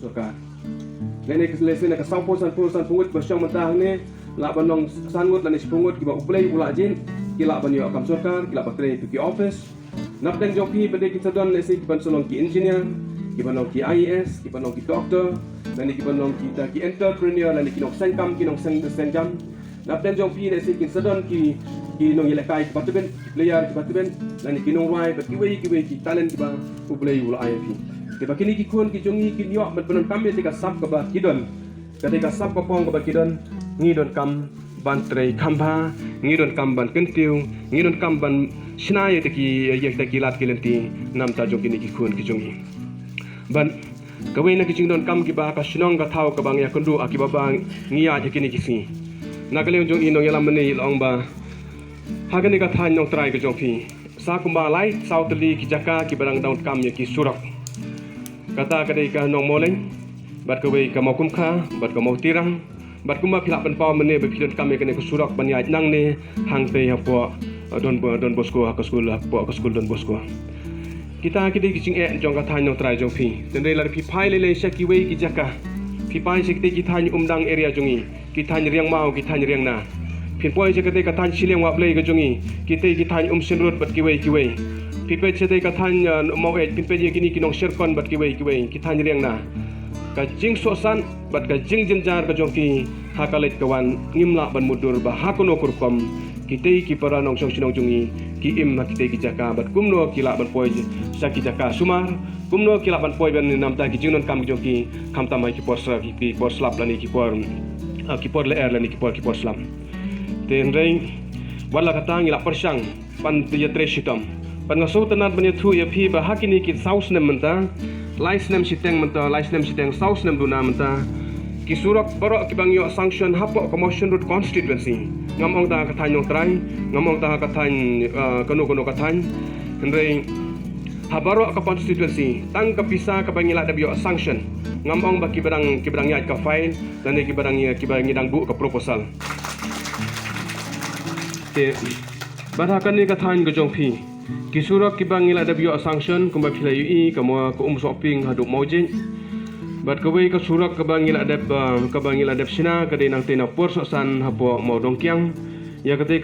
surkar. Lene lesen ka samposan pungut basyang mentah ne la banong sangut lane pungut ki ba uplay ulajin ki la ban yo kam surkar ki la bakre ki office nap deng joki bade ki sadon lese ki ban solong ki engineer ki banong ki IAS ki banong ki doctor lane ki banong ki entrepreneur lane ki nok sengkam ki nok senjam nap deng joki lese ki sadon ki nong yelekai ki batuben player ki batuben lane ki nong wai bat ki wei ki talent ki ba uplay ulai fi Tiba kini kikun kijungi kinyok berpenon kami ketika sap keba kidon. Ketika sap kopong keba kidon, ngidon kam ban trei kamba, ngidon kam ban kentiu, ngidon kam ban sinaya teki teki lat kilenti nam ta jong kini kikun kijungi. Ban kawai na kijung don kam kiba ka sinong ka thau ka bang ya kundu akibaba ngiya kini kisi. Nakale jong inong yalam meni long ba. Hagani ka than nong trai ka jong pi. Sa kumba lai sautli ki jaka ki barang daun kam ya ki surak. Kata kadai ka nong moleng bat kawai ka mau kumkha bat ka mau tirang bat kuma philap ban paw mene be philon kame kene ku surak ban yaj nang ne hang te hapo don bosko ha ka skul don bosko kita kidai kicing jong ka than nong trai jong phi tendai lar phi phai le shaki wei ki jaka phi pai sikte ki than umdang area jongi ki than riang mau ki than riang na phi poi je kadai ka than sileng wa play ka jongi ki than senrut bat ki wei Pipe cete kathan mau pipe je kini kinong sherkon bat kiwei kithan riang na ka jing sosan bat ka jing jenjar ka jongki hakalet kawan ngimla ban mudur ba hakono kurkom kitei ki para nong song sinong jungi ki im na kitei ki jaka bat kumno kila ban poi saki jaka sumar kumno kila ban poi ban nam ta ki jingnon kam jongki kam tamai ki porsa ki por slap lani ki por le air lani ki por slap ten rei wala katang ila persang pan tiya treshitam pan ngaso tanat bani thu ya phi ba hakini ki saus nem menta lais nem siteng saus nem duna menta ki surak baro ki bangyo sanction hapo commotion road constituency ngamong ta ka thanyo trai ngamong ta ka than kono ka than hendrei habaro ka constituency tang ka pisa ka bangila dabyo sanction ngamong ba ki barang yat ka file dan ki barang dang bu ka proposal ke barakan ni ka than go jong phi Kisurak kibang ila da biyo sanction kumba phila ui kamo ko shopping hadu mojin bat kawai ka surak kabang ila dep sina kadai nang tena porso san hapo modongkyang ya kate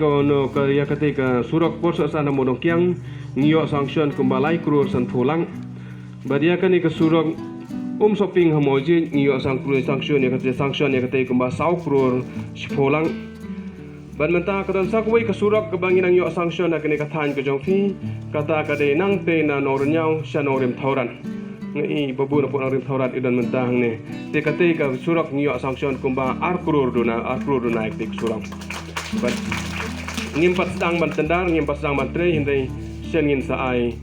ka surak porso san modongkyang ngiyo sanction kumba lai krur san pulang badia kan ka surak shopping hamojin ngiyo sanction ya kate kumba sau krur pulang ban menta kadon sakwai ka surak ka bangin ang yo sanction na kini kathan ka jongfi kata kade nang te na nornyao sya norim thauran ngi babu na po norim thauran idan menta hang ne te kate ka surak ngiyo sanction kumba ar krur duna ek surak ban ngimpat sedang ban tre hindai sengin sa ai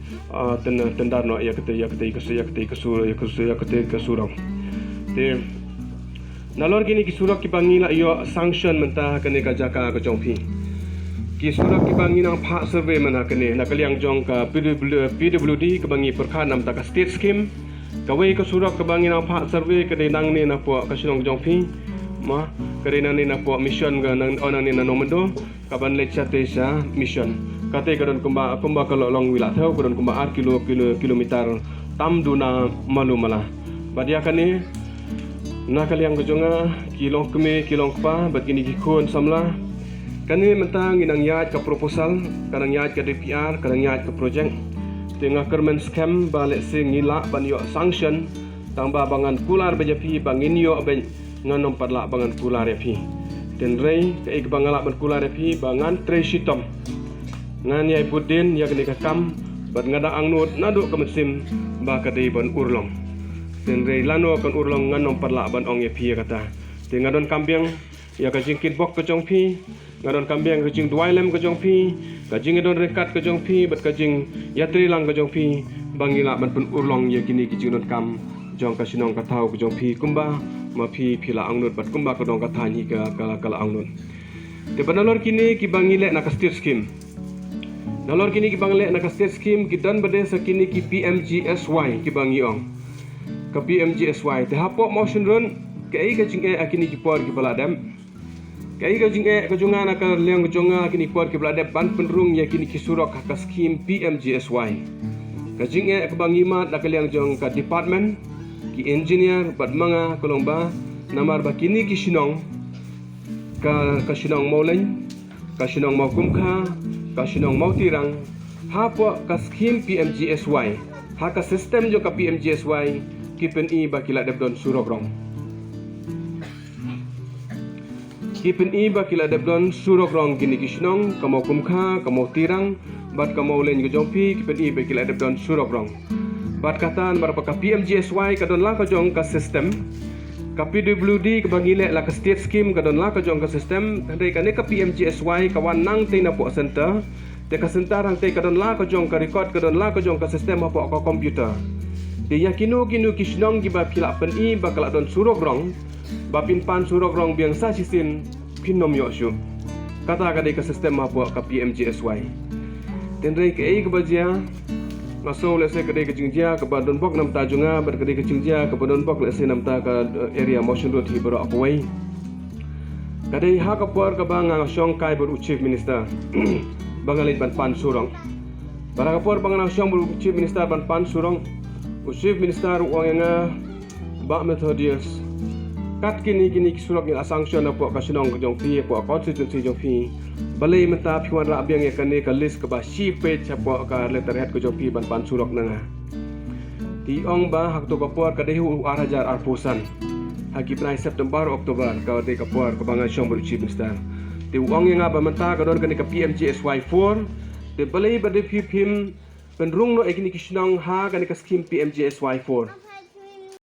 tendar no ya kate ka surak te Nalor kini kisurak ki bangila iyo sanction mentah kene ka jaka ka jongpi. Kisurak ki bangina phak survey mana kene nakaliang jong ka PWD ka bangi perkhan nam ta ka state scheme. Kawai ka surak ka bangina phak survey kene nang ne na po ka sinong jongpi. Ma kare nang ne na po mission ga nang onang ne na nomendo ka ban le chate sa mission. Kate ka don kumba ka long wila thau ka don kumba 8 kilometer tam duna malumala. Badia kane nakaliang kejonga kilong keme kilong pa bat kini kikun samla kani mentang inang yat ka proposal kanang yat ka DPR kanang yat ka project tengah kermen scam balik sing ngila ban yo sanction tamba bangan kular bejapi bangin yo ben nganom padla bangan kular yapi ten rei ka ik bangala ban kular yapi bangan treshitom ngan yai budin ya kini ka kam bat ngada angnut nadu ka mesim ba ka dei ban urlong Tenrei lano kan urlong nganom parla ban ong ye phi kata te ngadon kambiang ya ka jing kit bok ka jong phi ngadon kambiang ka jing duailem ka jong phi ka jing don rekat ka jong phi bat ka jing yatri lang ka jong phi bangila ban pun urlong ye kini ki jing don kam jong ka sinong ka thau ka jong phi kumba ma phi phila angnut bat kumba ka dong ka thani ka kala angnut te banalor kini ki bangile na ka state scheme nalor kini ki bangile na ka state scheme ki dan bade sa kini ki PMGSY ki bangi ong ka PMGSY te hapo motion run kai ka jing akini ki por ki baladam kai ka jing ka junga na ka leng jonga kini por ki baladam ban penrung ya kini ki surak ka skim PMGSY ka jing ka bangima na ka leng jong ka department ki engineer bat manga kolong ba namar ba kini ki sinong ka sinong mau lain ka sinong mau kumkha ka sinong mau tirang ha po ka scheme PMGSY ha ka sistem jo ka PMGSY ki pen i ba kila debdon surogrong ki pen i ba kila debdon surogrong kini ki sinong ka mau kumkha ka mau tirang bat ka mau lain ko jompi ki pen i ba kila debdon surogrong bat katan barapa ka PMGSY ka don la ka jong ka sistem ka PWD ka bangile la ka state scheme ka don la ka jong ka sistem handai ka ne ka PMGSY ka wan nang te na po center te ka center hang te ka don la ka jong ka record ka don la ka jong ka sistem po ka komputer te yakino kinu kisnong gi ba pila pen i ba kala don surogrong ba pin pan surogrong biang sa sisin pinom yo shu kata ka de ka sistem po ka PMGSY tenrei ke ai ka bajia ngaso le se kadai kejingjia ke badon bok nam ta junga ber kadai kejingjia ke badon bok le se nam ta ka area motion road hi bero akwai kadai ha ka por ka bang ngashong kai ber chief minister bangalit ban pan surong bara ka por bang ngashong ber chief minister ban pan surong chief minister wanga ba Methodius kat kini surok ni sanction apo ka sinong jong fi apo constituency jong fi balai menta phiwan ra biang ya kane ka list ka ba si page apo ka letterhead ko jong fi ban pan surok nanga ti ong ba hak to ka por ka dehu arajar arpusan haki prai September Oktober ka de ka por ka bangan syong chief minister ti ong nga ba menta ka don kane ka PMGSY 4 te balai ba de phim penrung no ekini kisnong ha kane ka scheme PMGSY 4